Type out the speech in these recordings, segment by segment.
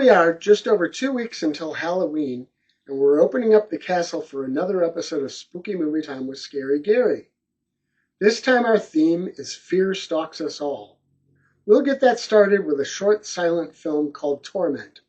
we are, just over 2 weeks until Halloween, and we're opening up the castle for another episode of Spooky Movie Time with Scary Gary. This time our theme is Fear Stalks Us All. We'll get that started with a short silent film called Torment.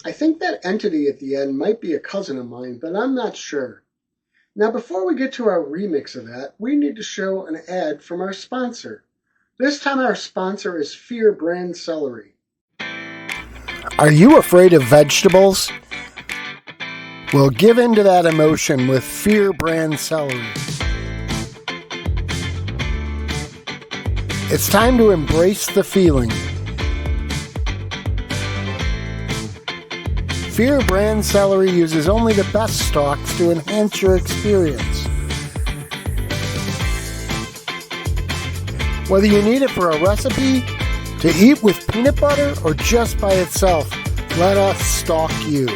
I think that entity at the end might be a cousin of mine, but I'm not sure. Now, before we get to our remix of that, we need to show an ad from our sponsor. This time our sponsor is Fear Brand Celery. Are you afraid of vegetables? Well, give in to that emotion with Fear Brand Celery. It's time to embrace the feeling. Fear Brand Celery uses only the best stalks to enhance your experience. Whether you need it for a recipe, to eat with peanut butter, or just by itself, let us stalk you.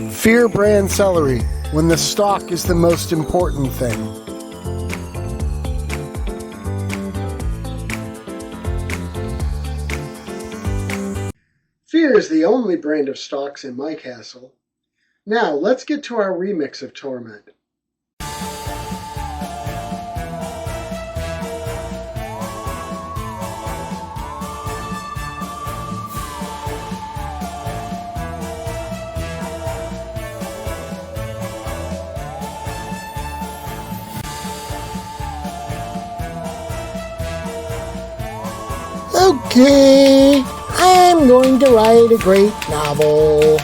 Fear Brand Celery, when the stalk is the most important thing. Fear is the only brand of stalks in my castle. Now, let's get to our remix of Torment. Okay, I'm going to write a great novel.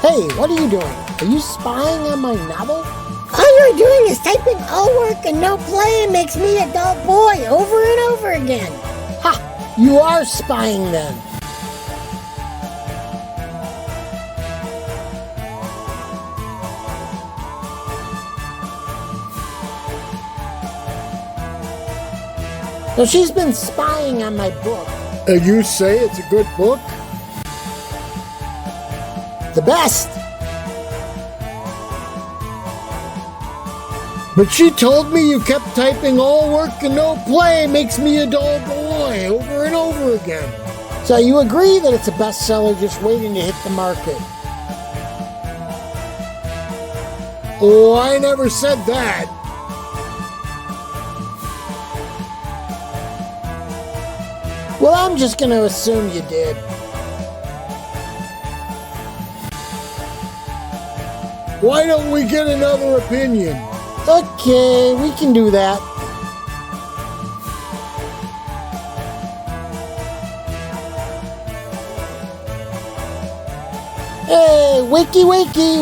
Hey, what are you doing? Are you spying on my novel? All you're doing is typing all work and no play and makes me a dull boy over and over again. Ha! You are spying then. So she's been spying on my book. And you say it's a good book? The best. But she told me you kept typing all work and no play makes me a dull boy over and over again. So you agree that it's a bestseller just waiting to hit the market? Oh, I never said that. Well, I'm just going to assume you did. Why don't we get another opinion? Okay, we can do that. Hey, wakey,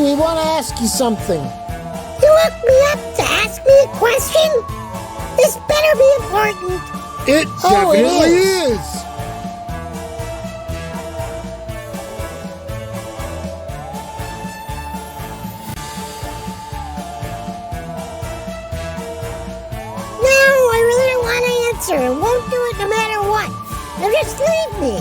we want to ask you something. You woke me up to ask me a question? This better be important. It definitely is. And won't do it no matter what. Now just leave me.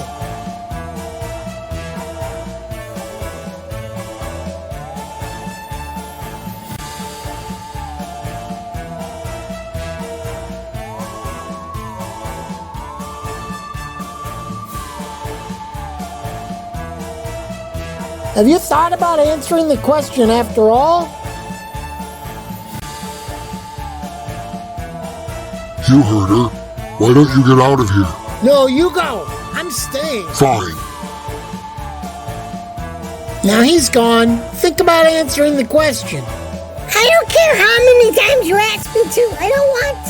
Have you thought about answering the question after all? You heard her. Why don't you get out of here? No, you go. I'm staying. Fine. Now he's gone. Think about answering the question. I don't care how many times you ask me to. I don't want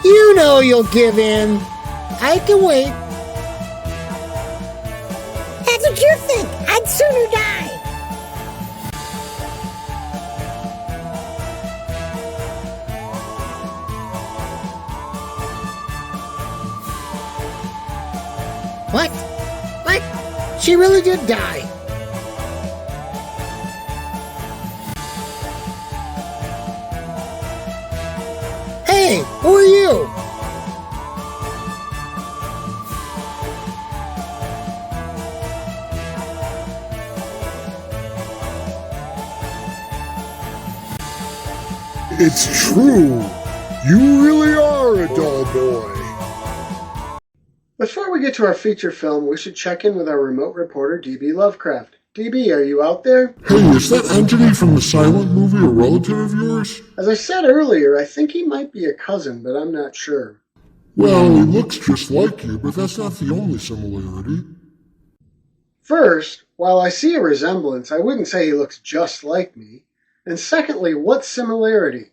to. You know you'll give in. I can wait. That's what you think. I'd sooner die. What? She really did die. Hey, who are you? It's true. You really are a dull boy. Before we get to our feature film, we should check in with our remote reporter, DB Lovecraft. DB, are you out there? Hey, is that entity from the Silent movie a relative of yours? As I said earlier, I think he might be a cousin, but I'm not sure. Well, he looks just like you, but that's not the only similarity. First, while I see a resemblance, I wouldn't say he looks just like me. And secondly, what similarity?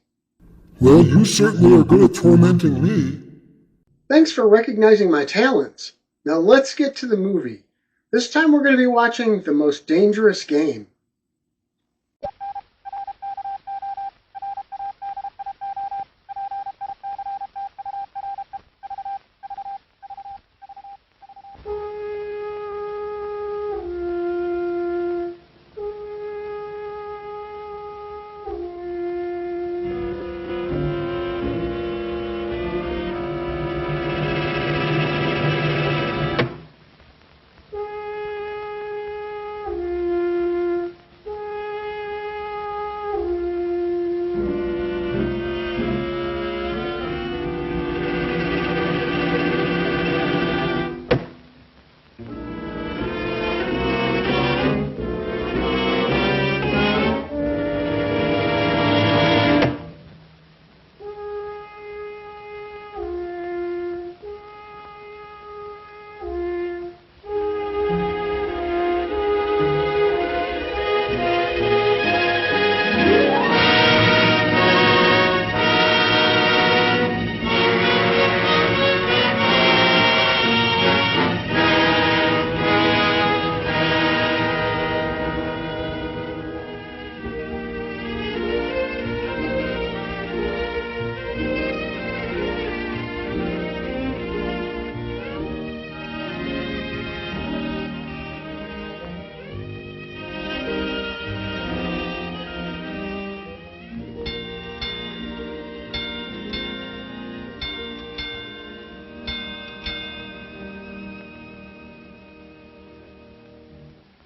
Well, you certainly are good at tormenting me. Thanks for recognizing my talents. Now let's get to the movie. This time we're going to be watching The Most Dangerous Game.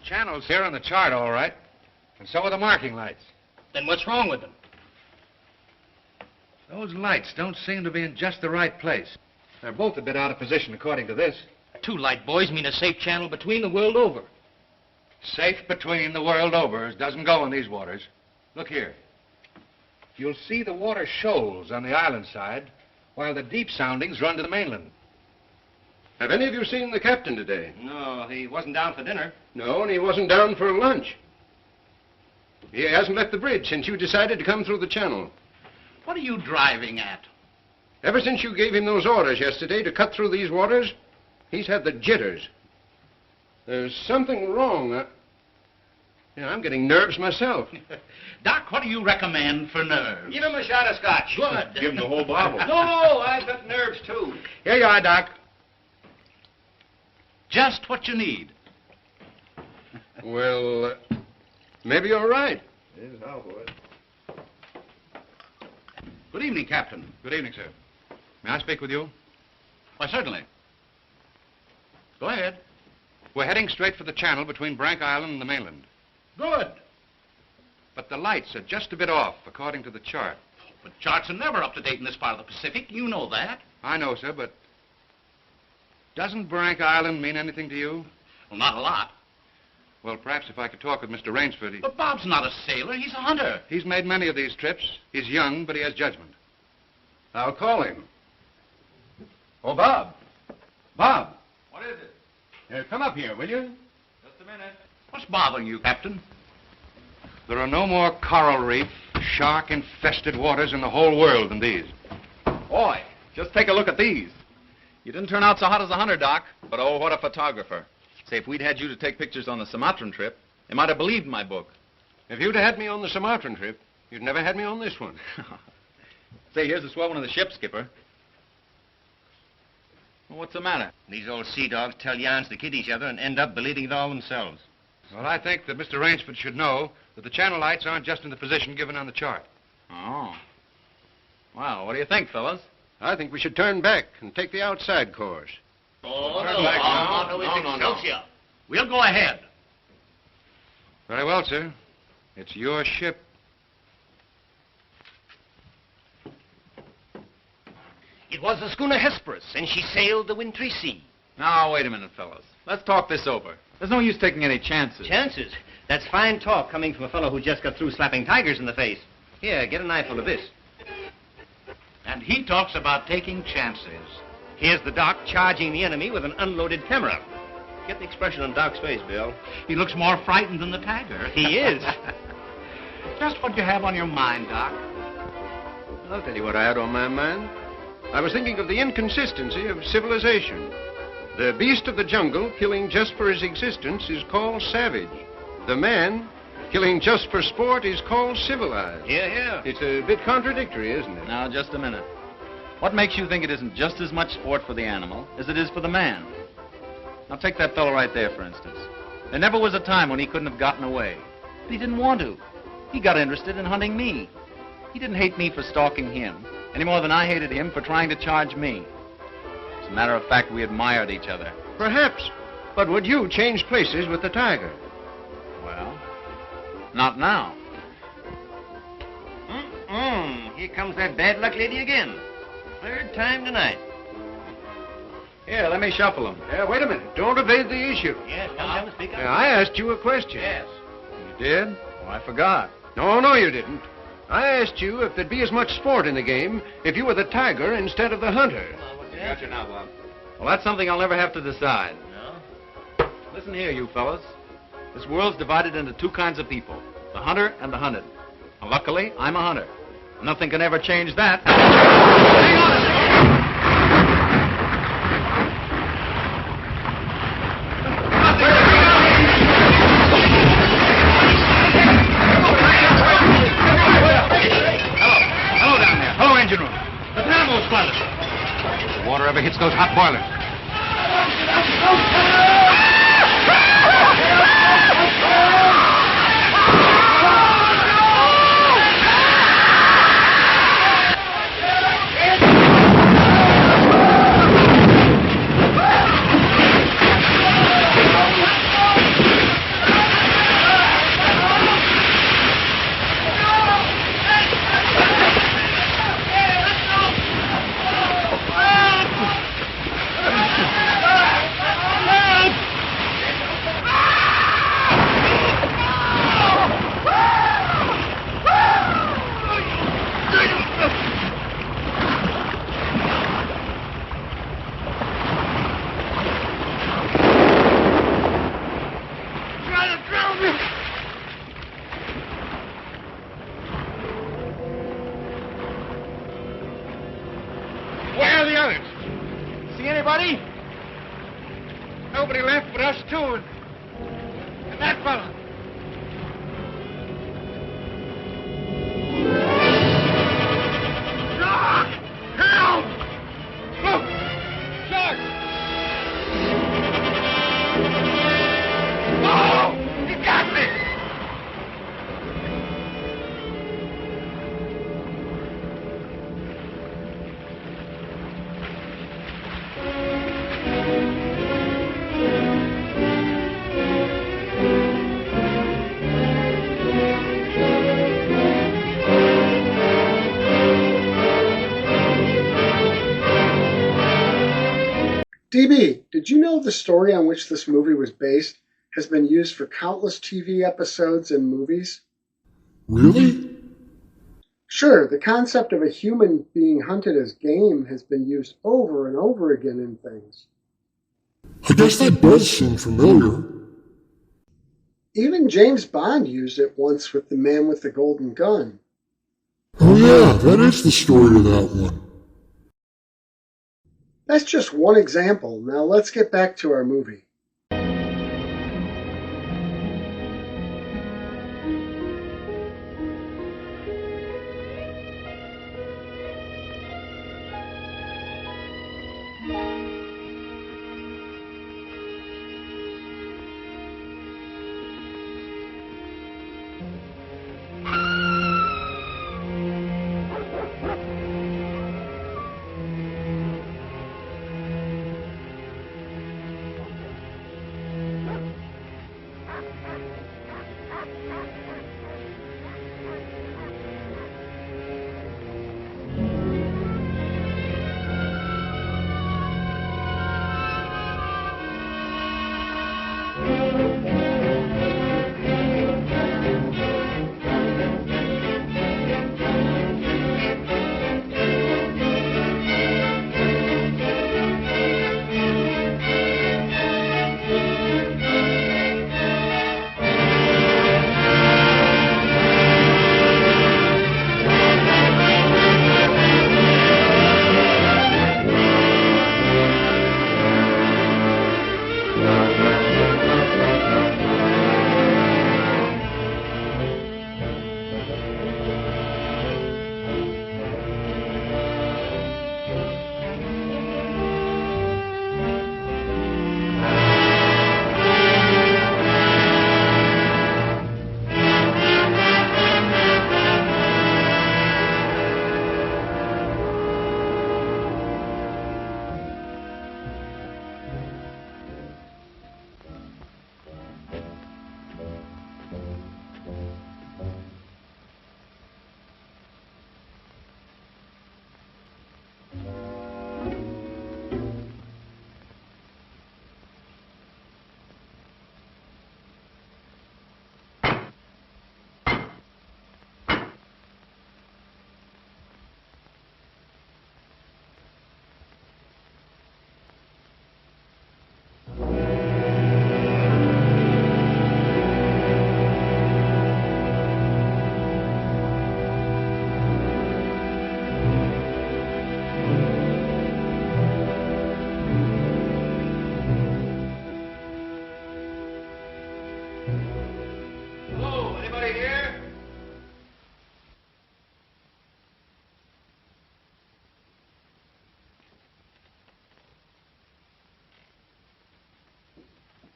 Channels here on the chart, all right. And so are the marking lights. Then what's wrong with them? Those lights don't seem to be in just the right place. They're both a bit out of position, according to this. Two light buoys mean a safe channel between the world over. Safe between the world over doesn't go in these waters. Look here. You'll see the water shoals on the island side, while the deep soundings run to the mainland. Have any of you seen the captain today? No, he wasn't down for dinner. No, and he wasn't down for lunch. He hasn't left the bridge since you decided to come through the channel. What are you driving at? Ever since you gave him those orders yesterday to cut through these waters, he's had the jitters. There's something wrong. I'm getting nerves myself. Doc, what do you recommend for nerves? Give him a shot of scotch. Good. Give him the whole bottle. No, I've got nerves, too. Here you are, Doc. Just what you need. Well, maybe you're right. Here's how, boys. Good evening, Captain. Good evening, sir. May I speak with you? Why, certainly. Go ahead. We're heading straight for the channel between Brank Island and the mainland. Good. But the lights are just a bit off, according to the chart. But charts are never up to date in this part of the Pacific. You know that. I know, sir, but doesn't Brank Island mean anything to you? Well, not a lot. Well, perhaps if I could talk with Mr. Rainsford. But Bob's not a sailor. He's a hunter. He's made many of these trips. He's young, but he has judgment. I'll call him. Oh, Bob. Bob. What is it? Come up here, will you? Just a minute. What's bothering you, Captain? There are no more coral reef, shark-infested waters in the whole world than these. Boy, just take a look at these. You didn't turn out so hot as a hunter, Doc, but oh, what a photographer. Say, if we'd had you to take pictures on the Sumatran trip, they might have believed my book. If you'd had me on the Sumatran trip, you'd never had me on this one. Say, here's a swell one of the ship, Skipper. Well, what's the matter? These old sea dogs tell yarns to kid each other and end up believing it all themselves. Well, I think that Mr. Rainsford should know that the channel lights aren't just in the position given on the chart. Oh. Wow, what do you think, fellas? I think we should turn back and take the outside course. Oh, No. We'll go ahead. Very well, sir. It's your ship. It was the schooner Hesperus, and she sailed the wintry sea. Now, wait a minute, fellas. Let's talk this over. There's no use taking any chances. Chances? That's fine talk coming from a fellow who just got through slapping tigers in the face. Here, get an eyeful of this. And he talks about taking chances. Here's the Doc charging the enemy with an unloaded camera. Get the expression on Doc's face, Bill. He looks more frightened than the tiger. He is. Just what you have on your mind, Doc. I'll tell you what I had on my mind. I was thinking of the inconsistency of civilization. The beast of the jungle, killing just for his existence, is called savage. The man, killing just for sport, is called civilized. Yeah. It's a bit contradictory, isn't it? Now, just a minute. What makes you think it isn't just as much sport for the animal as it is for the man? Now, take that fellow right there, for instance. There never was a time when he couldn't have gotten away. But he didn't want to. He got interested in hunting me. He didn't hate me for stalking him, any more than I hated him for trying to charge me. As a matter of fact, we admired each other. Perhaps. But would you change places with the tiger? Well, not now. Here comes that bad luck lady again. Third time tonight. Here, let me shuffle him. Wait a minute. Don't evade the issue. Yes, come and speak up. I asked you a question. Yes. You did? Oh, I forgot. No, you didn't. I asked you if there'd be as much sport in the game if you were the tiger instead of the hunter. Got you now, Bob. Well, that's something I'll never have to decide. No? Listen here, you fellas. This world's divided into two kinds of people, the hunter and the hunted. Now, luckily, I'm a hunter. Nothing can ever change that. Hang on a second! Hello down there. Hello, engine room. The dynamo squadron. If the water ever hits those hot boilers. Where are the others? See anybody? Nobody left but us two and that fellow. Doc! Help! Look! Shark! Oh! He got me! DB, did you know the story on which this movie was based has been used for countless TV episodes and movies? Really? Sure, the concept of a human being hunted as game has been used over and over again in things. I guess that does seem familiar. Even James Bond used it once with the man with the golden gun. Oh yeah, that is the story of that one. That's just one example. Now let's get back to our movie.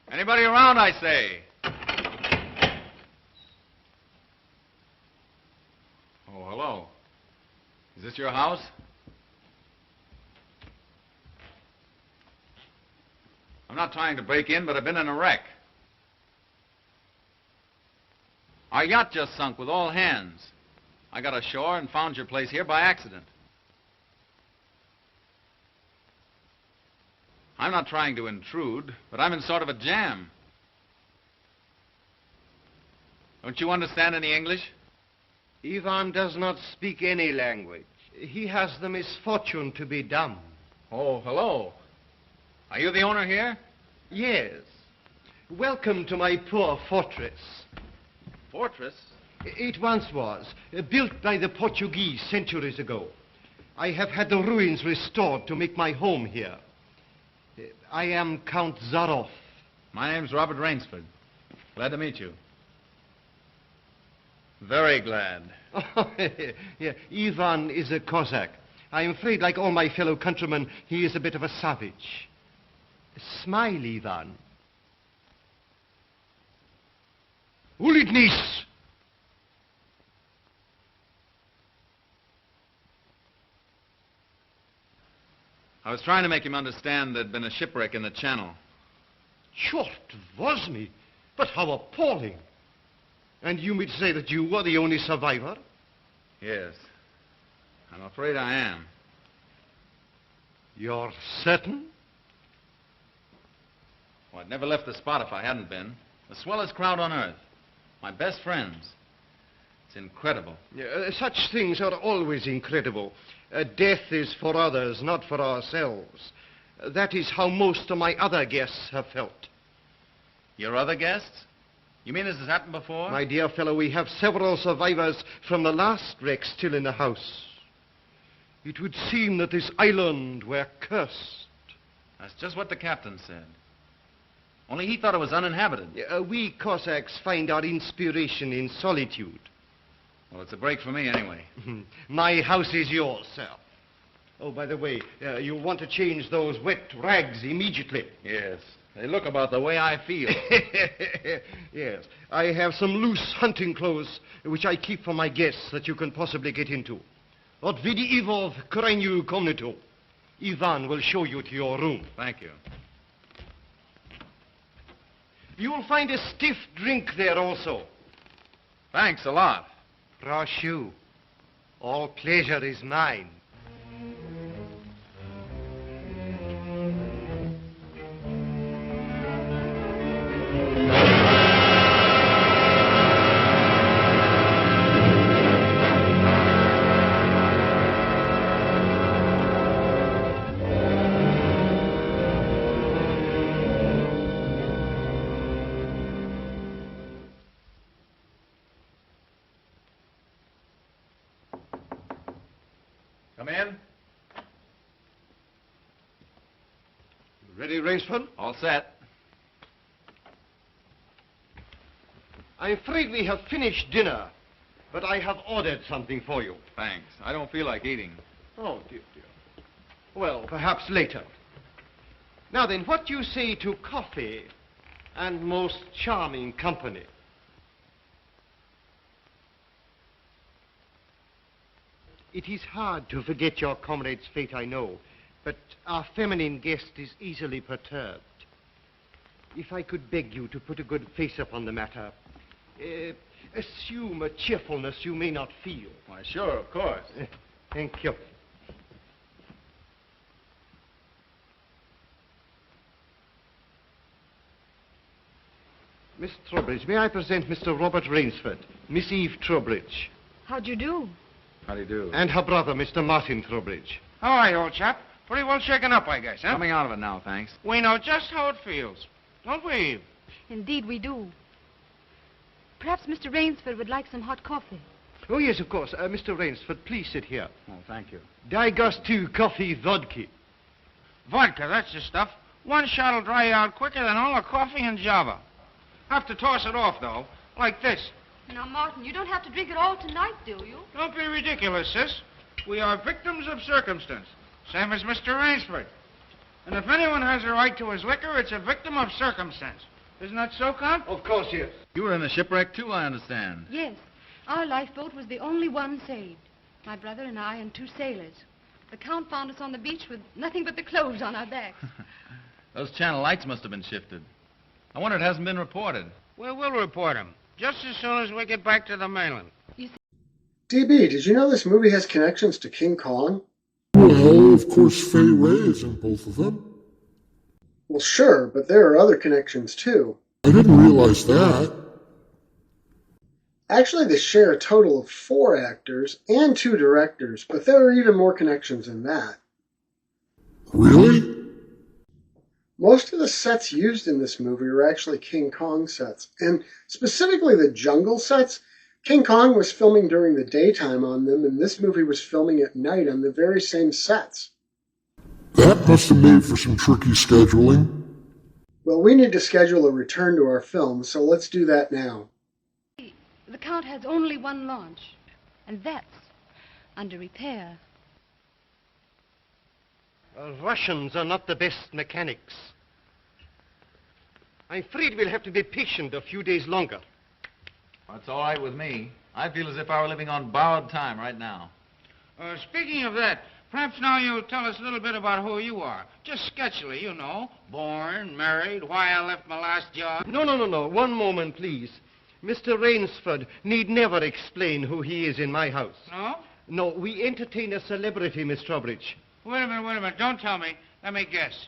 Anybody around, I say? Oh, hello. Is this your house? I'm not trying to break in, but I've been in a wreck. Our yacht just sunk with all hands. I got ashore and found your place here by accident. I'm not trying to intrude, but I'm in sort of a jam. Don't you understand any English? Ivan does not speak any language. He has the misfortune to be dumb. Oh, hello. Are you the owner here? Yes. Welcome to my poor fortress. Fortress? It once was, built by the Portuguese centuries ago. I have had the ruins restored to make my home here. I am Count Zaroff. My name's Robert Rainsford. Glad to meet you. Very glad. Yeah, Ivan is a Cossack. I'm afraid, like all my fellow countrymen, he is a bit of a savage. Smile, Ivan. Ulitnis! I was trying to make him understand there'd been a shipwreck in the channel. Chort was me, but how appalling. And you mean to say that you were the only survivor? Yes. I'm afraid I am. You're certain? Well, I'd never left the spot if I hadn't been. The swellest crowd on earth. My best friends. It's incredible. Such things are always incredible. Death is for others, not for ourselves. That is how most of my other guests have felt. Your other guests? You mean this has happened before? My dear fellow, we have several survivors from the last wreck still in the house. It would seem that this island were cursed. That's just what the captain said. Only he thought it was uninhabited. We Cossacks find our inspiration in solitude. Well, it's a break for me anyway. My house is yours, sir. Oh, by the way, you'll want to change those wet rags immediately. Yes. They look about the way I feel. Yes. I have some loose hunting clothes which I keep for my guests that you can possibly get into. Od vidi Ivov krajnju komnatu. Ivan will show you to your room. Thank you. You will find a stiff drink there also. Thanks a lot. Proшу. All pleasure is mine. Come in. Ready, Rainsford? All set. I'm afraid we have finished dinner, but I have ordered something for you. Thanks. I don't feel like eating. Oh, dear, dear. Well, perhaps later. Now then, what do you say to coffee and most charming company? It is hard to forget your comrade's fate, I know, but our feminine guest is easily perturbed. If I could beg you to put a good face upon the matter, assume a cheerfulness you may not feel. Why, sure, of course. Thank you. Miss Trowbridge, may I present Mr. Robert Rainsford, Miss Eve Trowbridge. How'd you do? How do you do? And her brother, Mr. Martin Trowbridge. How are you, old chap? Pretty well shaken up, I guess, huh? Coming out of it now, thanks. We know just how it feels. Don't we, Eve? Indeed, we do. Perhaps Mr. Rainsford would like some hot coffee. Oh, yes, of course. Mr. Rainsford, please sit here. Oh, thank you. Daj gostu coffee vodka. Vodka, that's the stuff. One shot'll dry you out quicker than all the coffee in Java. Have to toss it off, though, like this. Now, Martin, you don't have to drink it all tonight, do you? Don't be ridiculous, sis. We are victims of circumstance, same as Mr. Rainsford. And if anyone has a right to his liquor, it's a victim of circumstance. Isn't that so, Count? Of course, yes. You were in the shipwreck, too, I understand. Yes. Our lifeboat was the only one saved. My brother and I and 2 sailors. The Count found us on the beach with nothing but the clothes on our backs. Those channel lights must have been shifted. I wonder it hasn't been reported. Well, we'll report him. Just as soon as we get back to the mainland. DB, did you know this movie has connections to King Kong? Well, of course, Fay Ray is in both of them. Well, sure, but there are other connections, too. I didn't realize that. Actually, they share a total of 4 actors and 2 directors, but there are even more connections than that. Really? Most of the sets used in this movie are actually King Kong sets, and specifically the jungle sets. King Kong was filming during the daytime on them, and this movie was filming at night on the very same sets. That must have made for some tricky scheduling. Well, we need to schedule a return to our film, so let's do that now. The Count has only 1 launch, and that's under repair. Russians are not the best mechanics. I'm afraid we'll have to be patient a few days longer. That's all right with me. I feel as if I were living on borrowed time right now. Speaking of that, perhaps now you'll tell us a little bit about who you are. Just sketchily, you know. Born, married, why I left my last job. No. One moment, please. Mr. Rainsford need never explain who he is in my house. No? No, we entertain a celebrity, Miss Trowbridge. Wait a minute. Don't tell me. Let me guess.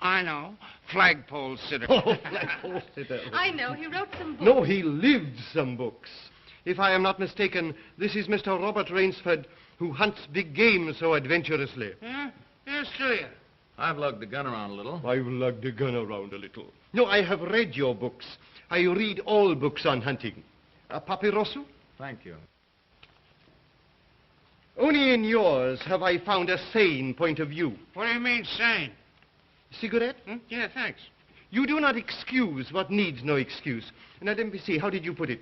I know. Flagpole sitter. Oh, flagpole sitter. I know. He wrote some books. No, he lived some books. If I am not mistaken, this is Mr. Robert Rainsford, who hunts big game so adventurously. Yeah? Yes, to you. I've lugged the gun around a little. I've lugged the gun around a little. No, I have read your books. I read all books on hunting. Papirosu? Thank you. Only in yours have I found a sane point of view. What do you mean, sane? Cigarette? Yeah, thanks. You do not excuse what needs no excuse. Now, let me see, how did you put it?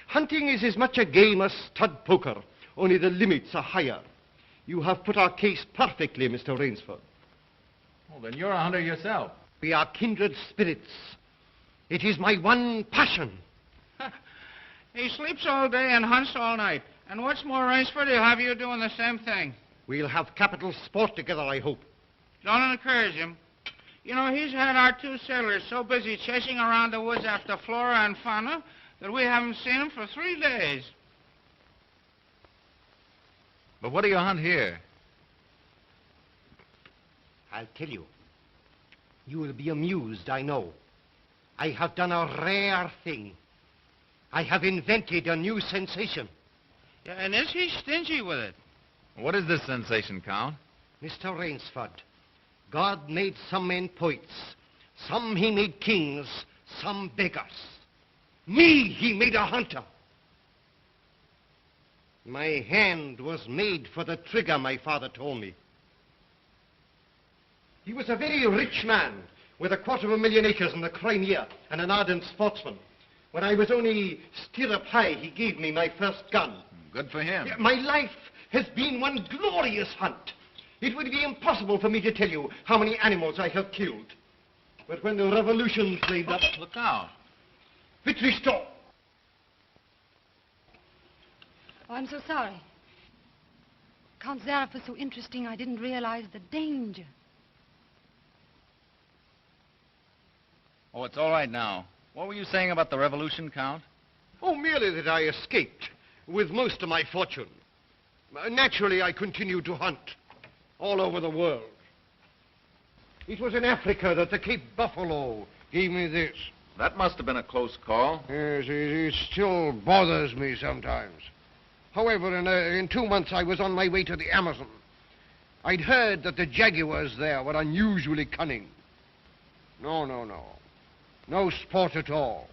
Hunting is as much a game as stud poker, only the limits are higher. You have put our case perfectly, Mr. Rainsford. Well, then you're a hunter yourself. We are kindred spirits. It is my one passion. He sleeps all day and hunts all night. And what's more, Rainsford, he'll have you doing the same thing. We'll have capital sport together, I hope. Don't encourage him. You know, he's had our 2 sailors so busy chasing around the woods after flora and fauna that we haven't seen him for 3 days. But what do you hunt here? I'll tell you. You will be amused, I know. I have done a rare thing. I have invented a new sensation. Yeah, and is he stingy with it? What is this sensation, Count? Mr. Rainsford, God made some men poets. Some he made kings, some beggars. Me he made a hunter. My hand was made for the trigger, my father told me. He was a very rich man with 250,000 acres in the Crimea and an ardent sportsman. When I was only stirrup high, he gave me my first gun. Good for him. My life has been one glorious hunt. It would be impossible for me to tell you how many animals I have killed. But when the revolution flamed up... Look out. Victory stop! Oh, I'm so sorry. Count Zaroff was so interesting, I didn't realize the danger. Oh, it's all right now. What were you saying about the revolution, Count? Oh, merely that I escaped with most of my fortune. Naturally, I continued to hunt all over the world. It was in Africa that the Cape Buffalo gave me this. That must have been a close call. Yes, it still bothers me sometimes. However, in 2 months, I was on my way to the Amazon. I'd heard that the jaguars there were unusually cunning. No. No sport at all.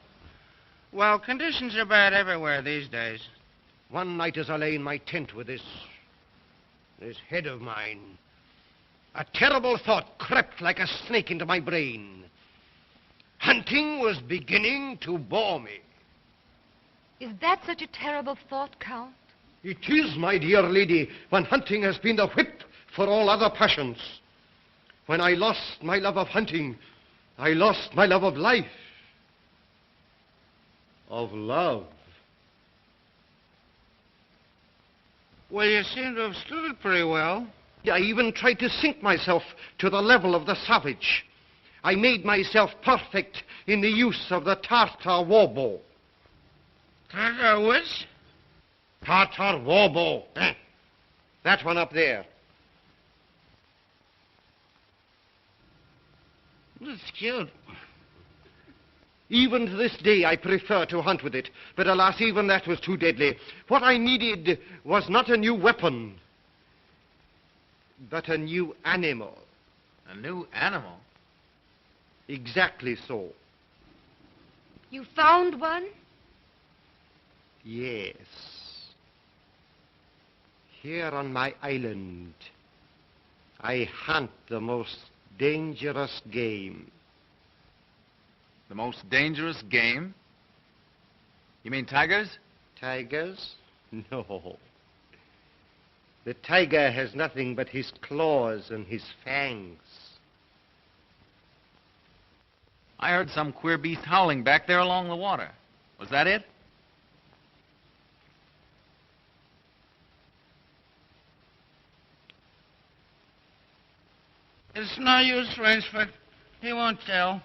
Well, conditions are bad everywhere these days. One night as I lay in my tent with this head of mine, a terrible thought crept like a snake into my brain. Hunting was beginning to bore me. Is that such a terrible thought, Count? It is, my dear lady, when hunting has been the whip for all other passions. When I lost my love of hunting, I lost my love of life. Of love. Well, you seem to have stood it pretty well. I even tried to sink myself to the level of the savage. I made myself perfect in the use of the Tartar war bow. Tartar which? Tartar war bow. That one up there. That's cute. Even to this day, I prefer to hunt with it. But alas, even that was too deadly. What I needed was not a new weapon, but a new animal. A new animal? Exactly so. You found one? Yes. Here on my island, I hunt the most dangerous game. The most dangerous game? You mean tigers? Tigers? No. The tiger has nothing but his claws and his fangs. I heard some queer beast howling back there along the water. Was that it? It's no use, Rainsford. He won't tell.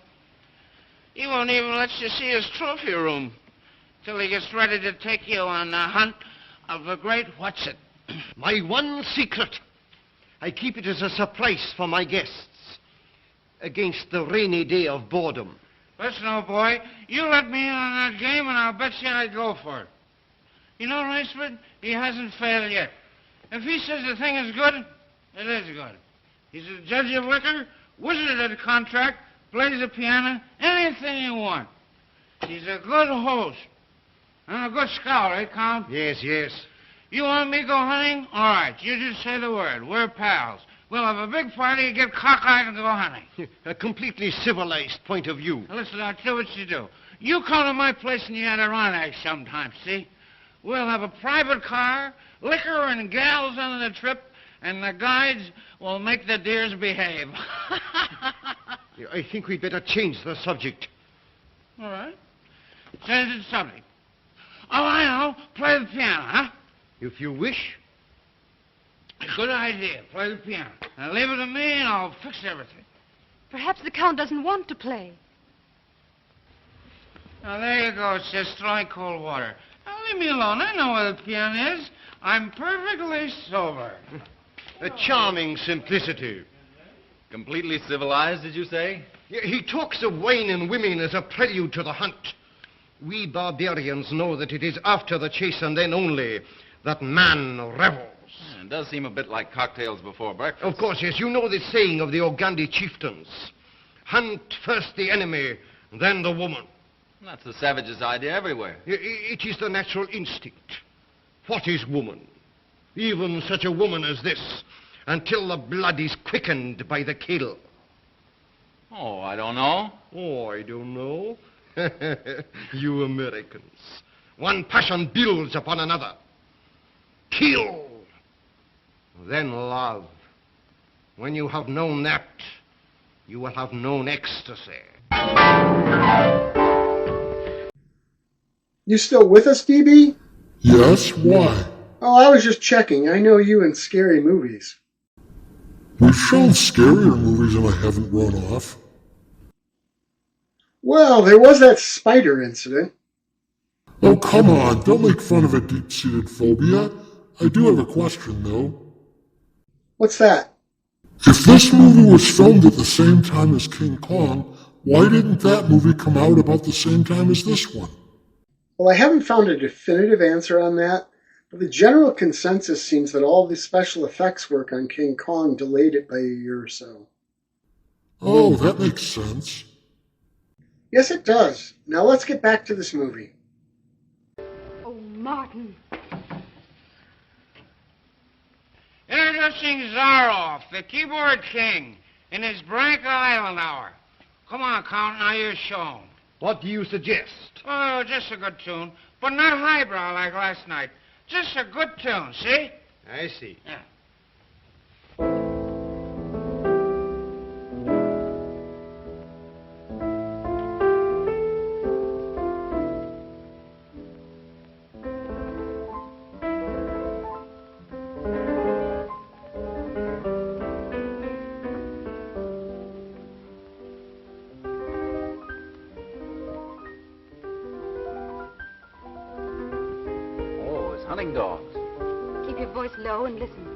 He won't even let you see his trophy room till he gets ready to take you on the hunt of the great What's-It. My one secret. I keep it as a surprise for my guests against the rainy day of boredom. Listen, old boy, you let me in on that game and I'll bet you I'd go for it. You know, Rainsford, he hasn't failed yet. If he says the thing is good, it is good. He's a judge of liquor, wizard at a contract, plays the piano, anything you want. He's a good host. And a good scout, eh, Count? Yes, yes. You want me to go hunting? All right, you just say the word. We're pals. We'll have a big party, get cockeyed, and go hunting. A completely civilized point of view. Now, listen, I'll tell you what you do. You come to my place in the Adirondack sometime, see? We'll have a private car, liquor and gals on the trip, and the guides will make the deers behave. I think we'd better change the subject. All right. Change the subject. Oh, I know. Play the piano, huh? If you wish. Good idea. Play the piano. Now leave it to me and I'll fix everything. Perhaps the Count doesn't want to play. Now there you go. It's just throwing cold water. Now leave me alone. I know where the piano is. I'm perfectly sober. A charming simplicity. Completely civilized, did you say? He talks of wine and women as a prelude to the hunt. We barbarians know that it is after the chase and then only that man revels. It does seem a bit like cocktails before breakfast. Of course, yes. You know the saying of the Ogandi chieftains. Hunt first the enemy, then the woman. That's the savage's idea everywhere. It is the natural instinct. What is woman? Even such a woman as this, until the blood is quickened by the kill. Oh, I don't know. Oh, I don't know. You Americans. One passion builds upon another. Kill. Then love. When you have known that, you will have known ecstasy. You still with us, DB? Yes, why? Oh, I was just checking. I know you in scary movies. We've shown scarier movies and I haven't run off. Well, there was that spider incident. Oh, come on, don't make fun of a deep-seated phobia. I do have a question, though. What's that? If this movie was filmed at the same time as King Kong, why didn't that movie come out about the same time as this one? Well, I haven't found a definitive answer on that, but the general consensus seems that all the special effects work on King Kong delayed it by a year or so. Oh, that makes sense. Yes, it does. Now let's get back to this movie. Oh, Martin. Introducing Zaroff, the keyboard king, in his Branca Island hour. Come on, Count, now you're shown. What do you suggest? Oh, just a good tune, but not highbrow like last night. Just a good tune, see? I see. Yeah. Hunting dogs. Keep your voice low and listen.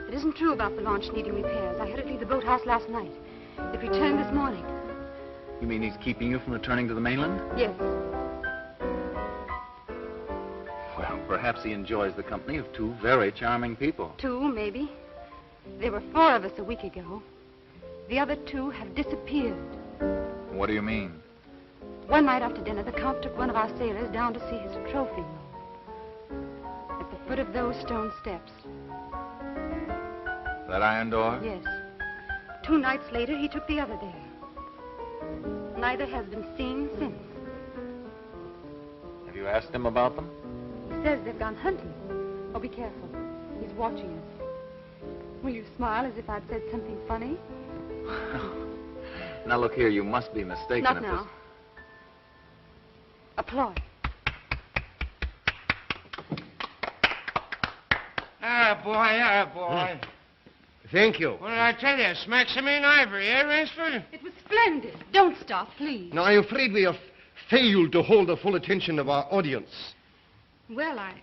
It isn't true about the launch needing repairs. I heard it leave the boathouse last night. It returned this morning. You mean he's keeping you from returning to the mainland? Yes. Well, perhaps he enjoys the company of two very charming people. Two, maybe. There were 4 of us a week ago. The other 2 have disappeared. What do you mean? One night after dinner, the Count took one of our sailors down to see his trophy room. At the foot of those stone steps. That iron door? Yes. 2 nights later, he took the other there. Neither has been seen since. Have you asked him about them? He says they've gone hunting. Oh, be careful. He's watching us. Will you smile as if I'd said something funny? Now, look here, you must be mistaken. Not now. Applause. Boy. Thank you. What did I tell you? Smack some in ivory, eh, Rainsford? It was splendid. Don't stop, please. Now, I'm afraid we have failed to hold the full attention of our audience. Well, I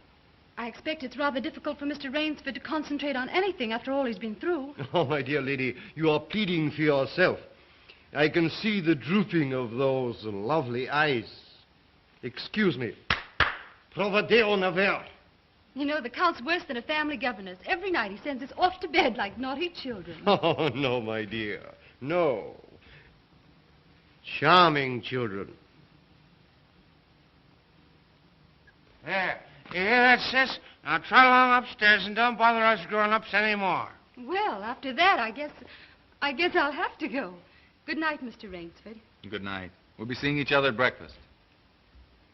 expect it's rather difficult for Mr. Rainsford to concentrate on anything after all he's been through. Oh, my dear lady, you are pleading for yourself. I can see the drooping of those lovely eyes. Excuse me. Provadeo naver. You know, the Count's worse than a family governess. Every night he sends us off to bed like naughty children. Oh, no, my dear. No. Charming children. There. You hear that, sis? Now trot along upstairs and don't bother us grown-ups anymore. Well, after that, I guess I'll have to go. Good night, Mr. Rainsford. Good night. We'll be seeing each other at breakfast.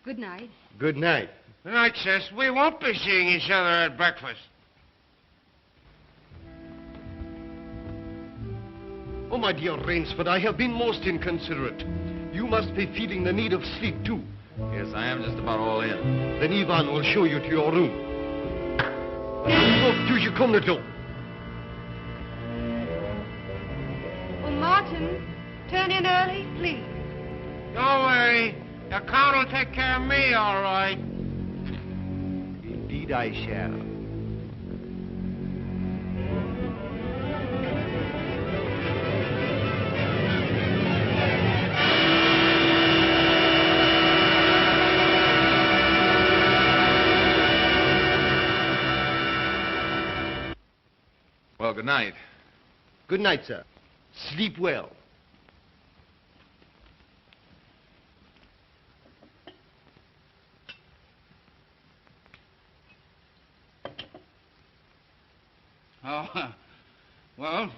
Good night. Good night. Good night, sis. We won't be seeing each other at breakfast. Oh, my dear Rainsford, I have been most inconsiderate. You must be feeling the need of sleep, too. Yes, I am just about all in. Then Ivan will show you to your room. Oh, do you come to do? Oh, Martin, turn in early, please. Don't worry. The Count will take care of me, all right. Indeed I shall. Well, good night. Good night, sir. Sleep well. Oh, well,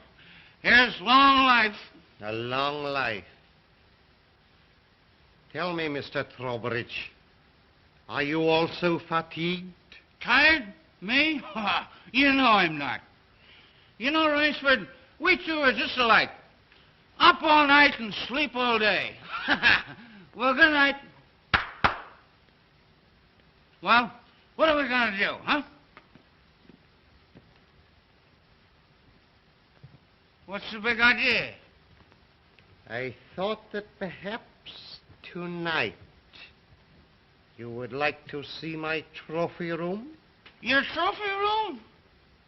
here's long life. A long life. Tell me, Mr. Trowbridge, are you also fatigued? Tired? Me? You know I'm not. You know, Rainsford, we two are just alike. Up all night and sleep all day. Well, good night. Well, what are we going to do, huh? What's the big idea? I thought that perhaps tonight you would like to see my trophy room. Your trophy room?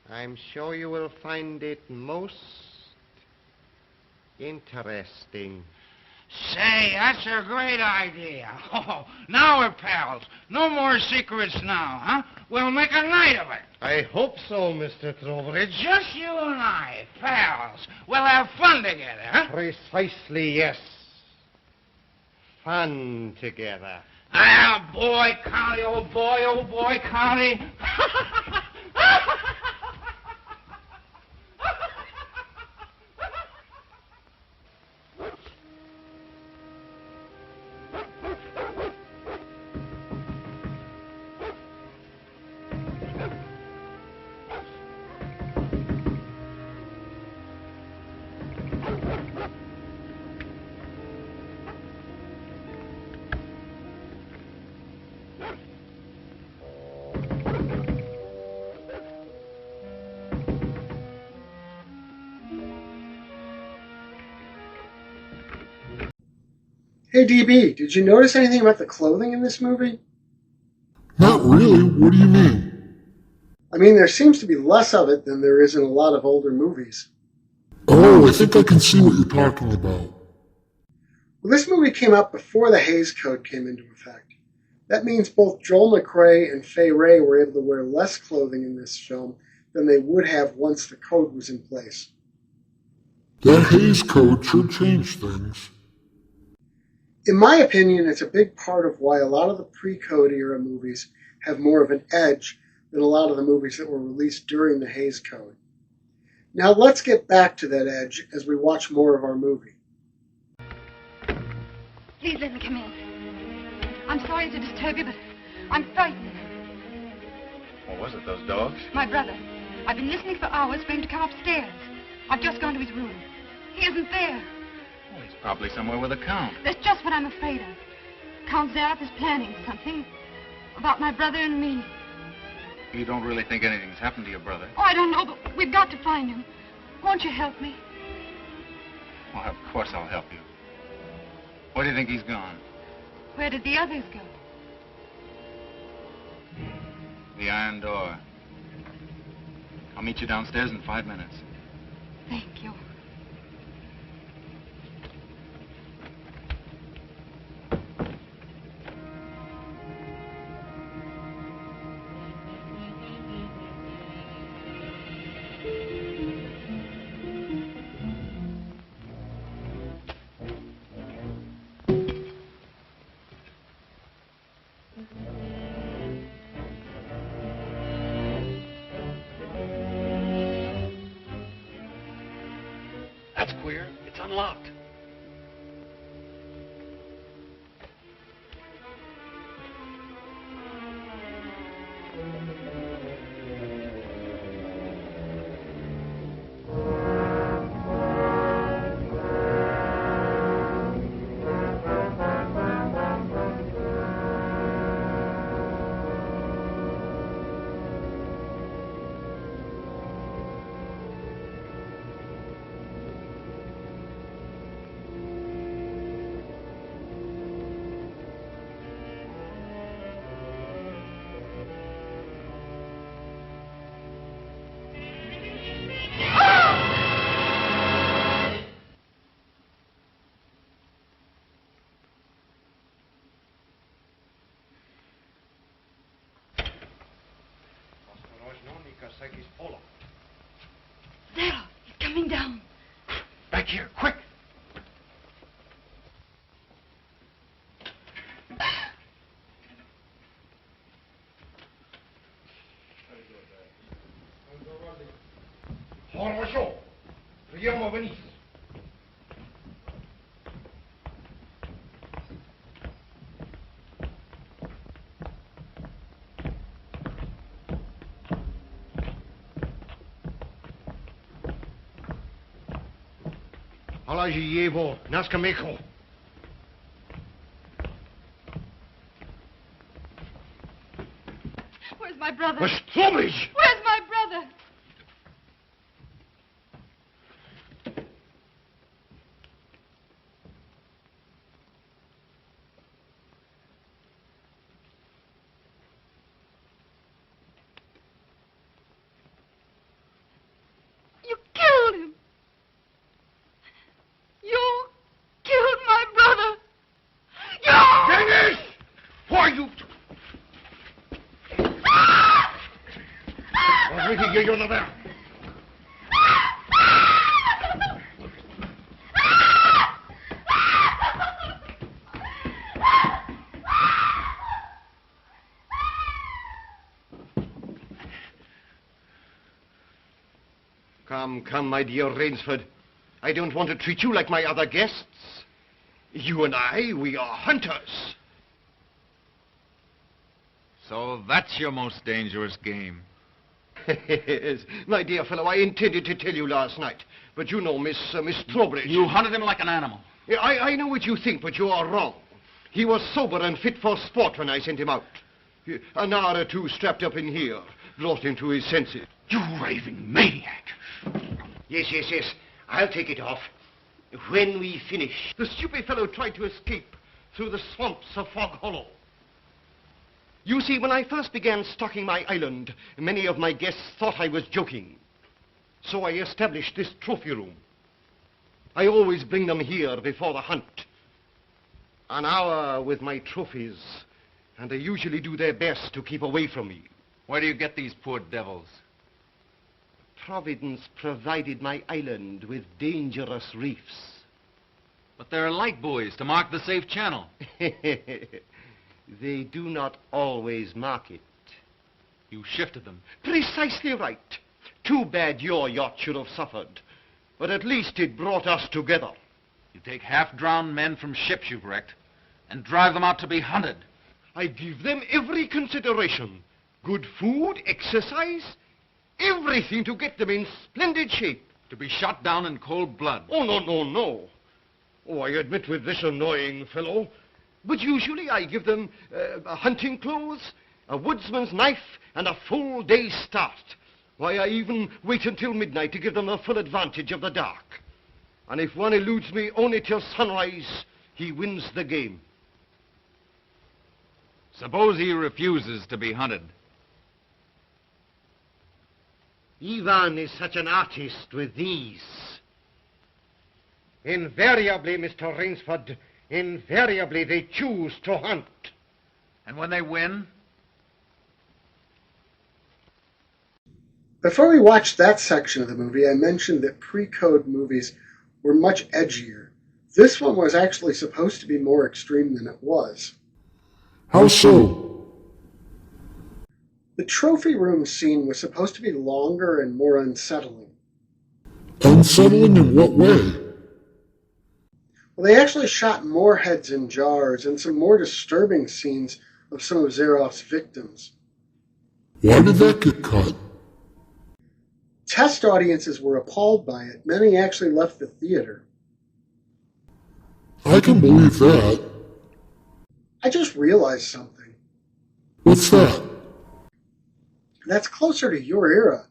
I'm sure you will find it most interesting. Say, that's a great idea. Oh, now we're pals. No more secrets now, huh? We'll make a night of it. I hope so, Mr. Trowbridge. Just you and I, pals. We'll have fun together, huh? Precisely, yes. Fun together. Ah, boy, Connie, oh boy, Connie. Hey, DB, did you notice anything about the clothing in this movie? Not really. What do you mean? I mean, there seems to be less of it than there is in a lot of older movies. Oh, I think I can see what you're talking about. Well, this movie came out before the Hays Code came into effect. That means both Joel McCrea and Fay Wray were able to wear less clothing in this film than they would have once the code was in place. That Hays Code sure changed things. In my opinion, it's a big part of why a lot of the pre-code era movies have more of an edge than a lot of the movies that were released during the Hays Code. Now let's get back to that edge as we watch more of our movie. Please let me come in. I'm sorry to disturb you, but I'm frightened. What was it, those dogs? My brother. I've been listening for hours for him to come upstairs. I've just gone to his room. He isn't there. Well, he's probably somewhere with the Count. That's just what I'm afraid of. Count Zaroff is planning something about my brother and me. You don't really think anything's happened to your brother? Oh, I don't know, but we've got to find him. Won't you help me? Well, of course I'll help you. Where do you think he's gone? Where did the others go? The iron door. I'll meet you downstairs in 5 minutes. Thank you. That's queer. It's unlocked. Zaroff, he's coming down. Back here, quick! Хорошо. Прямо вниз. Положи его на скамейку. Where's my brother? Что, блядь? Where's my brother? You killed him. You killed my brother. You! Dennis! Why you... Возьмите ее наверх. Come, my dear Rainsford. I don't want to treat you like my other guests. You and I, we are hunters. So that's your most dangerous game. Yes, my dear fellow, I intended to tell you last night. But you know, Miss Trowbridge... You hunted him like an animal. Yeah, I know what you think, but you are wrong. He was sober and fit for sport when I sent him out. An hour or two strapped up in here brought him to his senses. You raving maniac. Yes. I'll take it off. When we finish. The stupid fellow tried to escape through the swamps of Fog Hollow. You see, when I first began stocking my island, many of my guests thought I was joking. So I established this trophy room. I always bring them here before the hunt. An hour with my trophies, and they usually do their best to keep away from me. Where do you get these poor devils? Providence provided my island with dangerous reefs. But there are light buoys to mark the safe channel. They do not always mark it. You shifted them. Precisely right. Too bad your yacht should have suffered. But at least it brought us together. You take half-drowned men from ships you've wrecked and drive them out to be hunted. I give them every consideration. Good food, exercise, everything to get them in splendid shape. To be shot down in cold blood. Oh, no. Oh, I admit with this annoying fellow. But usually I give them hunting clothes, a woodsman's knife, and a full day's start. Why, I even wait until midnight to give them the full advantage of the dark. And if one eludes me only till sunrise, he wins the game. Suppose he refuses to be hunted. Ivan is such an artist with these. Invariably, Mr. Rainsford, invariably they choose to hunt. And when they win? Before we watched that section of the movie, I mentioned that pre-code movies were much edgier. This one was actually supposed to be more extreme than it was. How so? The trophy room scene was supposed to be longer and more unsettling. Unsettling in what way? Well, they actually shot more heads in jars and some more disturbing scenes of some of Zaroff's victims. Why did that get cut? Test audiences were appalled by it. Many actually left the theater. I can believe that. I just realized something. What's that? That's closer to your era.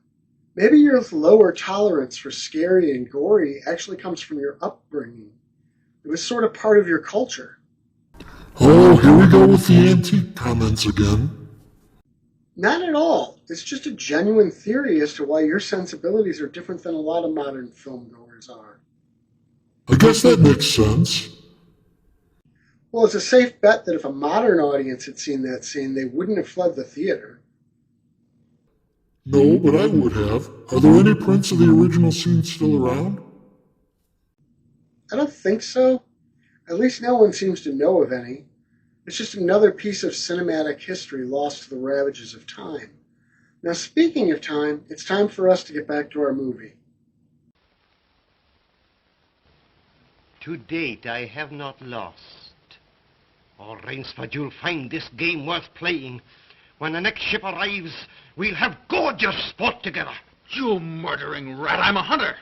Maybe your lower tolerance for scary and gory actually comes from your upbringing. It was sort of part of your culture. Oh, here we go with the antique comments again. Not at all. It's just a genuine theory as to why your sensibilities are different than a lot of modern filmgoers are. I guess that makes sense. Well, it's a safe bet that if a modern audience had seen that scene, they wouldn't have fled the theater. No, but I would have. Are there any prints of the original scene still around? I don't think so. At least no one seems to know of any. It's just another piece of cinematic history lost to the ravages of time. Now, speaking of time, it's time for us to get back to our movie. To date, I have not lost. Oh, Rainsford, you'll find this game worth playing. When the next ship arrives, we'll have gorgeous sport together. You murdering rat, I'm a hunter,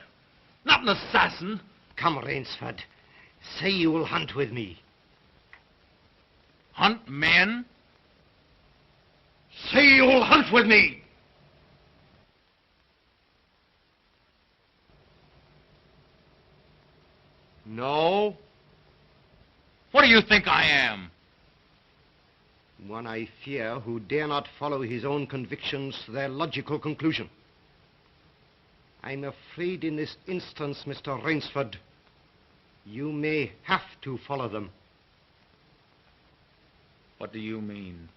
not an assassin. Come, Rainsford. Say you will hunt with me. Hunt men? Say you will hunt with me. No? What do you think I am? One I fear who dare not follow his own convictions to their logical conclusion. I'm afraid in this instance, Mr. Rainsford, you may have to follow them. What do you mean?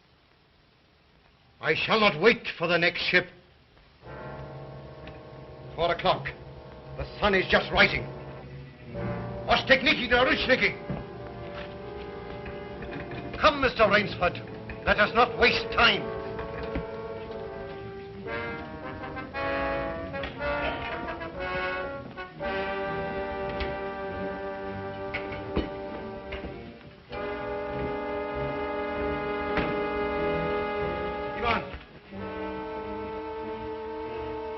I shall not wait for the next ship. 4 o'clock. The sun is just rising. Ostekniki to Rushniki. Come, Mr. Rainsford. Let us not waste time. Ivan.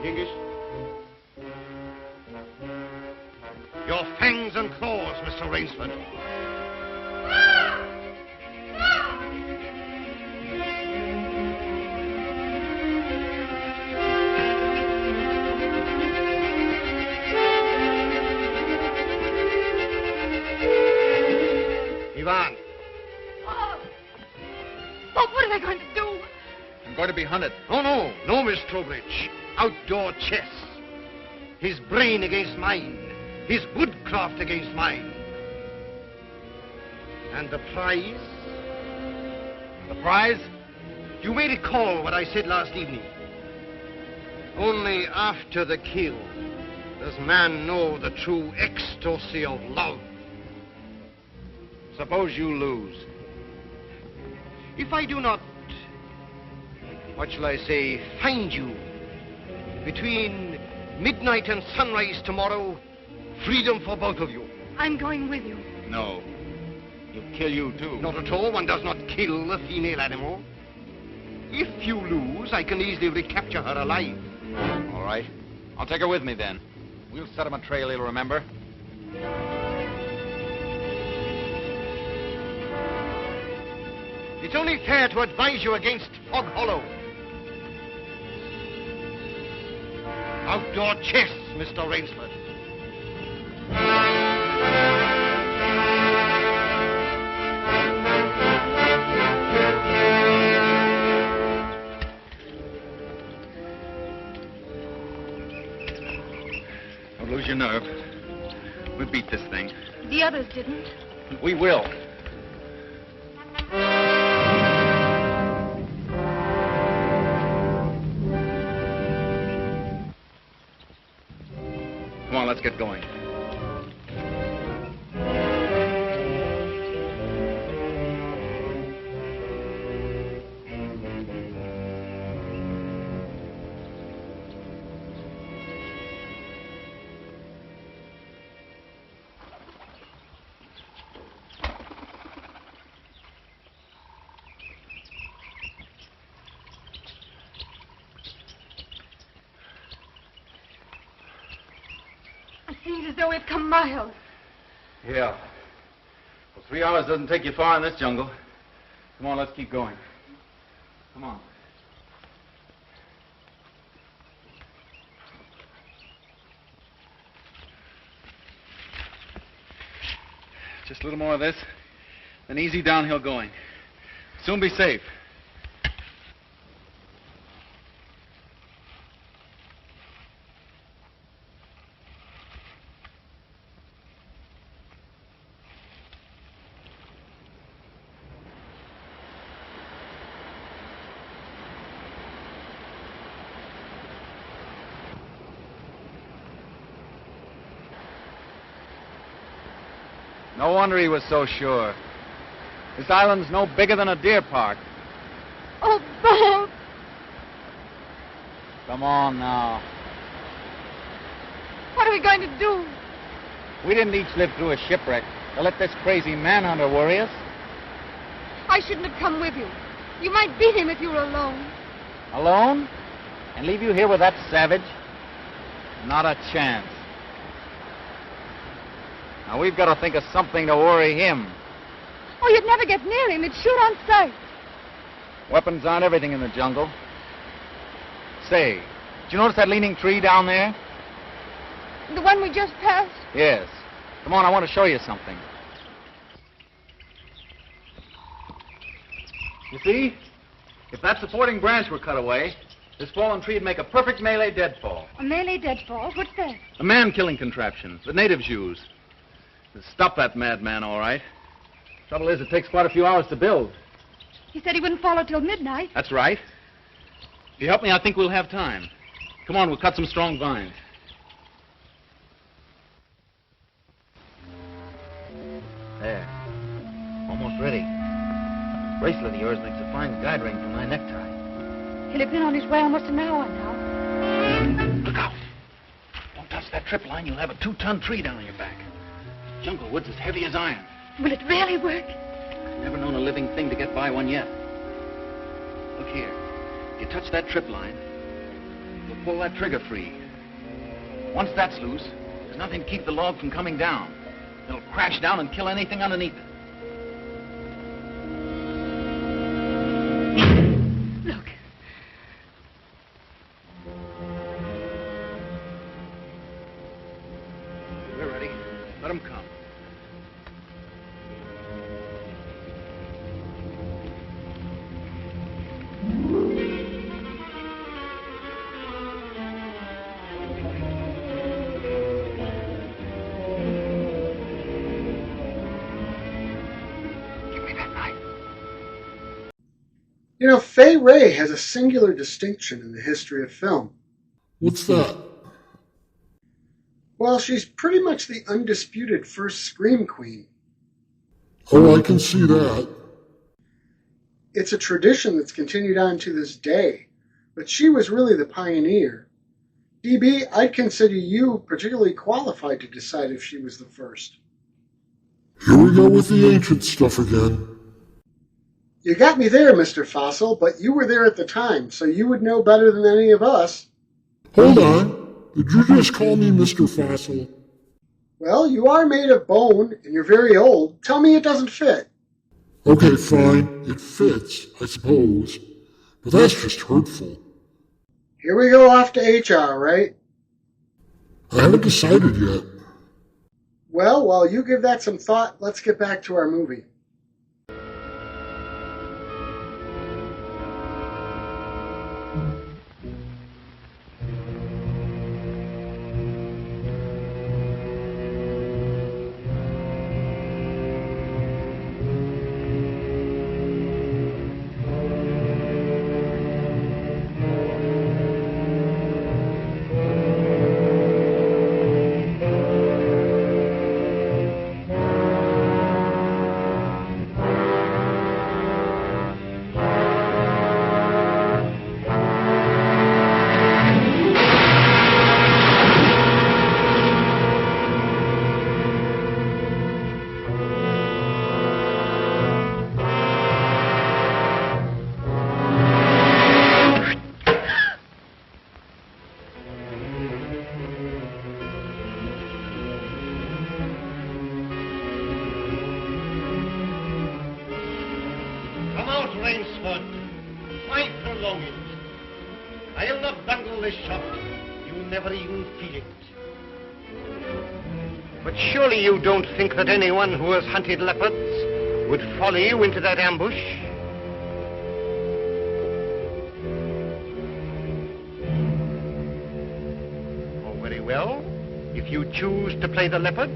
Yengiz. Your fangs and claws, Mr. Rainsford. Ivan. Oh, what are they going to do? be hunted. Oh, no, Miss Trowbridge. Outdoor chess. His brain against mine. His woodcraft against mine. And the prize? The prize? You may recall what I said last evening. Only after the kill does man know the true ecstasy of love. Suppose you lose. If I do not, what shall I say, find you between midnight and sunrise tomorrow, freedom for both of you. I'm going with you. No. He'll kill you, too. Not at all. One does not kill a female animal. If you lose, I can easily recapture her alive. All right. I'll take her with me, then. We'll set him a trail he'll remember. It's only fair to advise you against Fog Hollow. Outdoor chess, Mr. Rainsford. Don't lose your nerve. We'll beat this thing. The others didn't. We will. Come on, let's get going. Seems as though we've come miles. Yeah. Well, 3 hours doesn't take you far in this jungle. Come on, let's keep going. Come on. Just a little more of this, then easy downhill going. Soon be safe. No wonder he was so sure. This island's no bigger than a deer park. Oh, Bob! Come on now. What are we going to do? We didn't each live through a shipwreck to let this crazy manhunter worry us. I shouldn't have come with you. You might beat him if you were alone. Alone? And leave you here with that savage? Not a chance. Now, we've got to think of something to worry him. Oh, you'd never get near him. He'd shoot on sight. Weapons aren't everything in the jungle. Say, did you notice that leaning tree down there? The one we just passed? Yes. Come on, I want to show you something. You see? If that supporting branch were cut away, this fallen tree would make a perfect melee deadfall. A melee deadfall? What's that? A man-killing contraption the natives use. It'll stop that madman, all right. Trouble is, it takes quite a few hours to build. He said he wouldn't follow till midnight. That's right. If you help me, I think we'll have time. Come on, we'll cut some strong vines. There. Almost ready. This bracelet of yours makes a fine guide ring for my necktie. He'll have been on his way almost an hour now. Look out. Don't touch that trip line. You'll have a 2-ton tree down on your back. Jungle wood's as heavy as iron. Will it really work? Never known a living thing to get by one yet. Look here. You touch that trip line, you'll pull that trigger free. Once that's loose, there's nothing to keep the log from coming down. It'll crash down and kill anything underneath it. Look. We're ready. Let them come. You know, Fay Wray has a singular distinction in the history of film. What's that? Well, she's pretty much the undisputed first scream queen. Oh, I can see that. It's a tradition that's continued on to this day, but she was really the pioneer. DB, I'd consider you particularly qualified to decide if she was the first. Here we go with the ancient stuff again. You got me there, Mr. Fossil, but you were there at the time, so you would know better than any of us. Hold on. Did you just call me Mr. Fossil? Well, you are made of bone, and you're very old. Tell me it doesn't fit. Okay, fine. It fits, I suppose. But that's just hurtful. Here we go off to HR, right? I haven't decided yet. Well, while you give that some thought, let's get back to our movie. I'll not bungle this shot. You'll never even feel it. But surely you don't think that anyone who has hunted leopards would follow you into that ambush? Oh, very well. If you choose to play the leopard,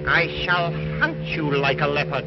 I shall hunt you like a leopard.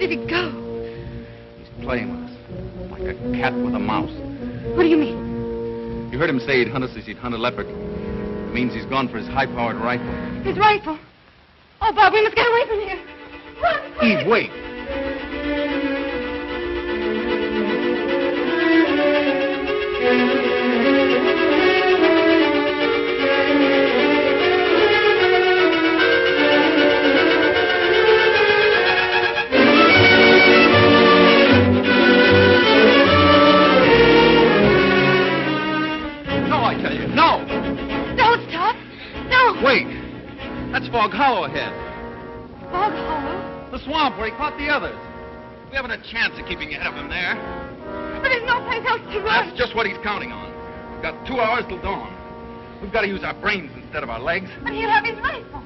Where did he go? He's playing with us, like a cat with a mouse. What do you mean? You heard him say he'd hunt us as he'd hunt a leopard. It means he's gone for his high-powered rifle. His rifle. Oh, Bob, we must get away from here. Run, quick. Eve, wait. Wait! That's Fog Hollow ahead. Fog Hollow? The swamp where he caught the others. We haven't a chance of keeping ahead of him there. But there's no place else to run. That's just what he's counting on. We've got 2 hours till dawn. We've got to use our brains instead of our legs. And he'll have his rifle.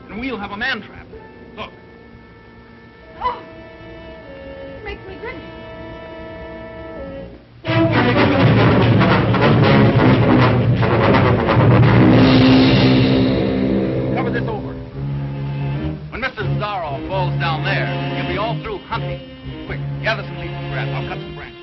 And we'll have a man trap. Look. Oh. Makes me grin. Cover this over. When Mr. Zaroff falls down there, he'll be all through hunting. Quick, gather some leaves and grass. I'll cut some branches.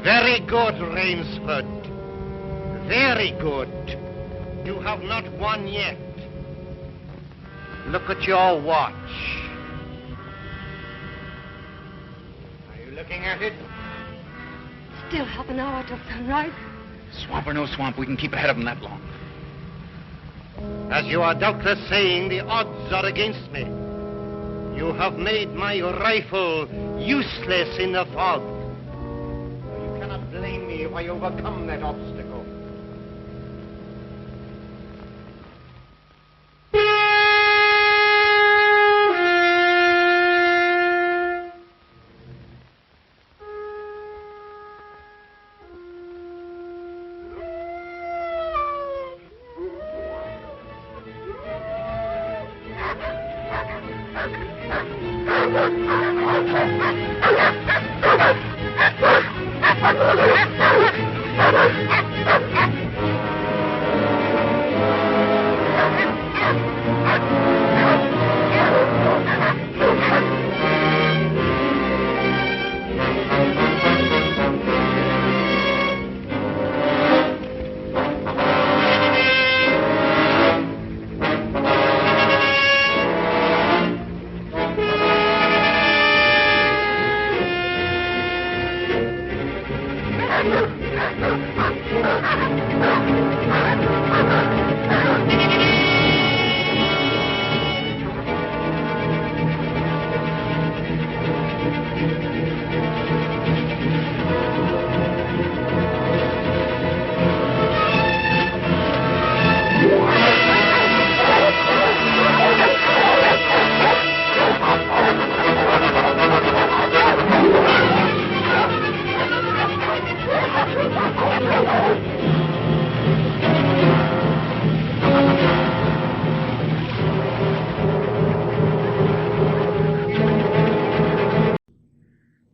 Very good, Rainsford. Very good. You have not won yet. Look at your watch. Are you looking at it? Still half an hour till sunrise. Swamp or no swamp, we can keep ahead of them that long. As you are doubtless saying, the odds are against me. You have made my rifle useless in the fog. You cannot blame me if I overcome that obstacle.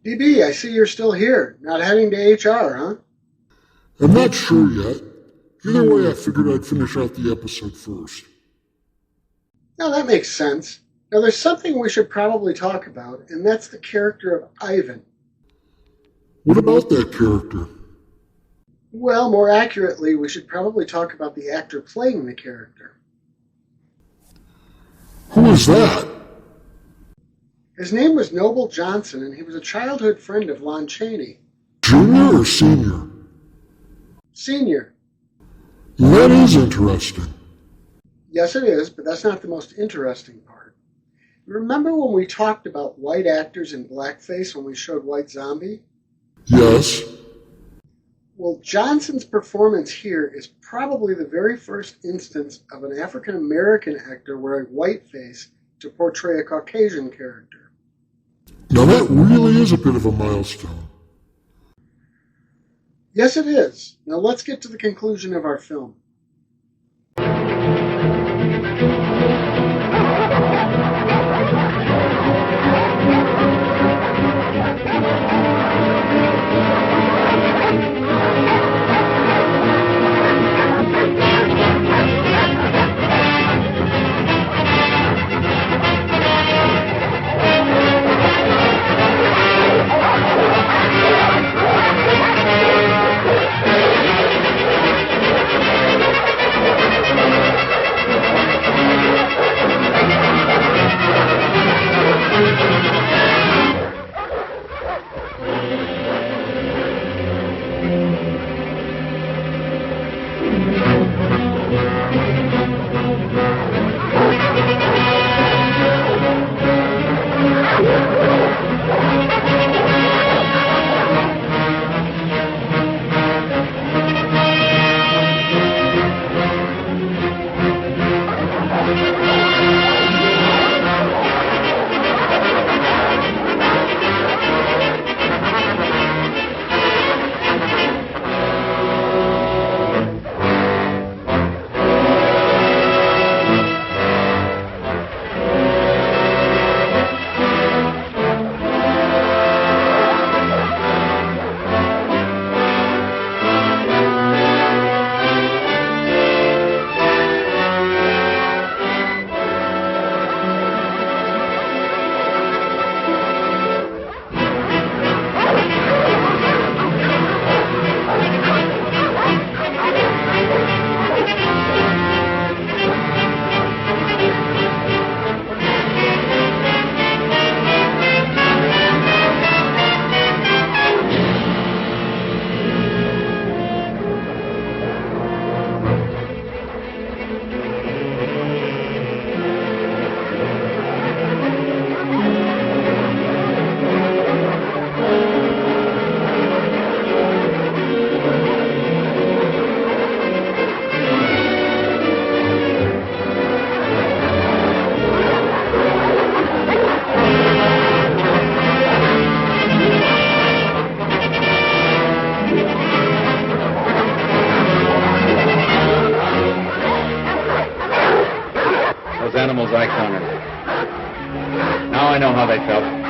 DB, I see you're still here, not heading to HR, huh? I'm not sure yet. Either way, I figured I'd finish out the episode first. Now that makes sense. Now there's something we should probably talk about, and that's the character of Ivan. What about that character? Well, more accurately, we should probably talk about the actor playing the character. Who is that? His name was Noble Johnson, and he was a childhood friend of Lon Chaney. Junior or senior? Senior. That is interesting. Yes, it is, but that's not the most interesting part. Remember when we talked about white actors in blackface when we showed White Zombie? Yes. Well, Johnson's performance here is probably the very first instance of an African-American actor wearing whiteface to portray a Caucasian character. Now that really is a bit of a milestone. Yes, it is. Now let's get to the conclusion of our film. animals I cornered. Now I know how they felt.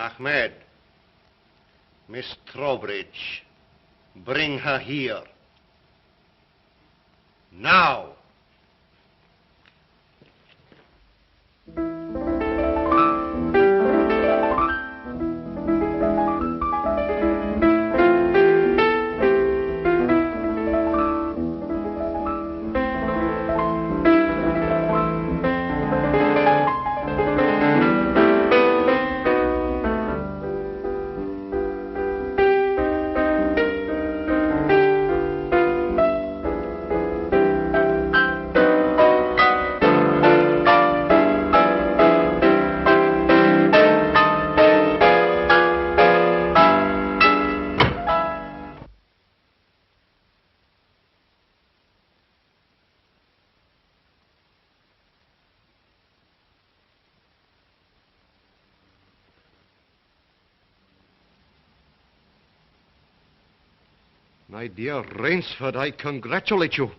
Ahmed, Miss Trowbridge, bring her here. Now. My dear Rainsford, I congratulate you.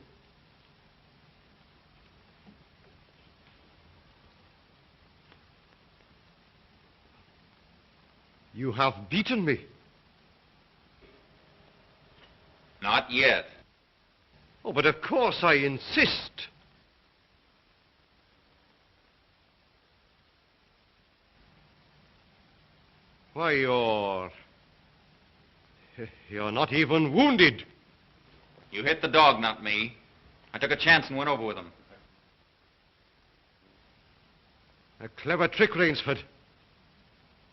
You have beaten me. Not yet. Oh, but of course I insist. Why, you're not even wounded. You hit the dog, not me. I took a chance and went over with him. A clever trick, Rainsford.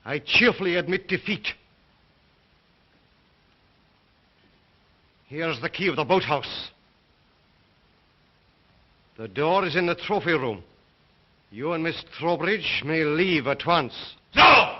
I cheerfully admit defeat. Here's the key of the boathouse. The door is in the trophy room. You and Miss Trowbridge may leave at once. No!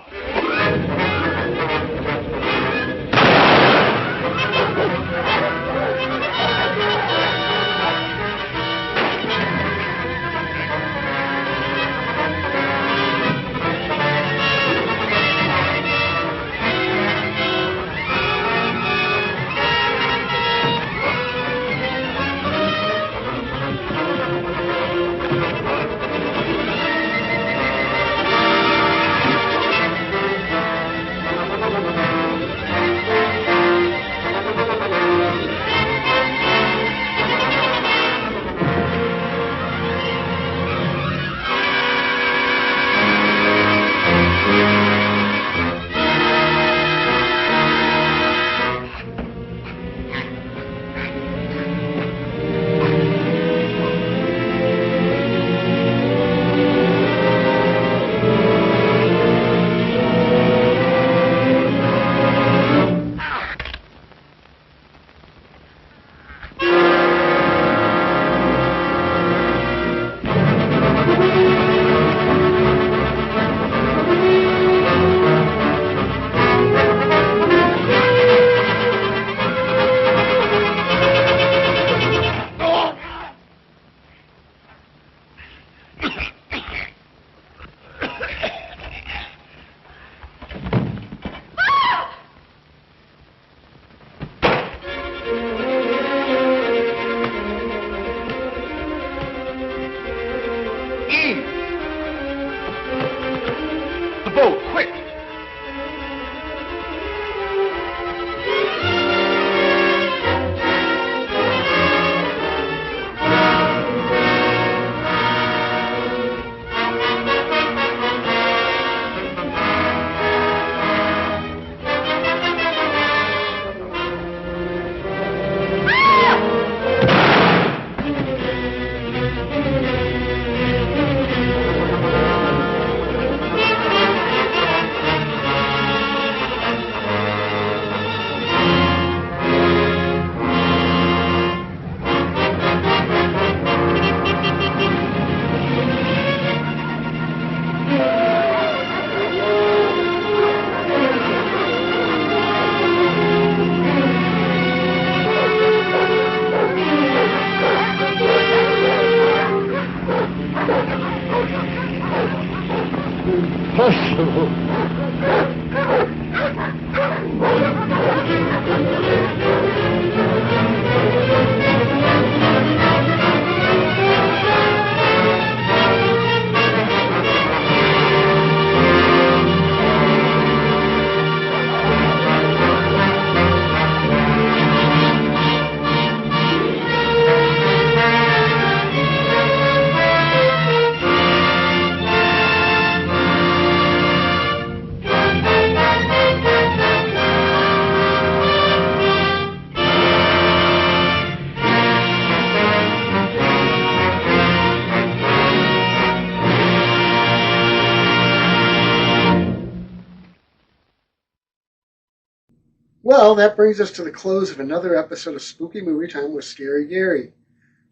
Well, that brings us to the close of another episode of Spooky Movie Time with Scary Gary.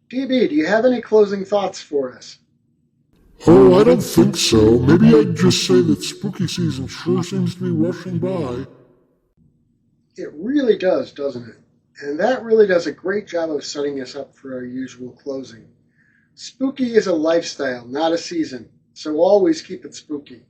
DB, do you have any closing thoughts for us? Oh, I don't think so. Maybe I'd just say that spooky season sure seems to be rushing by. It really does, doesn't it? And that really does a great job of setting us up for our usual closing. Spooky is a lifestyle, not a season, so always keep it spooky.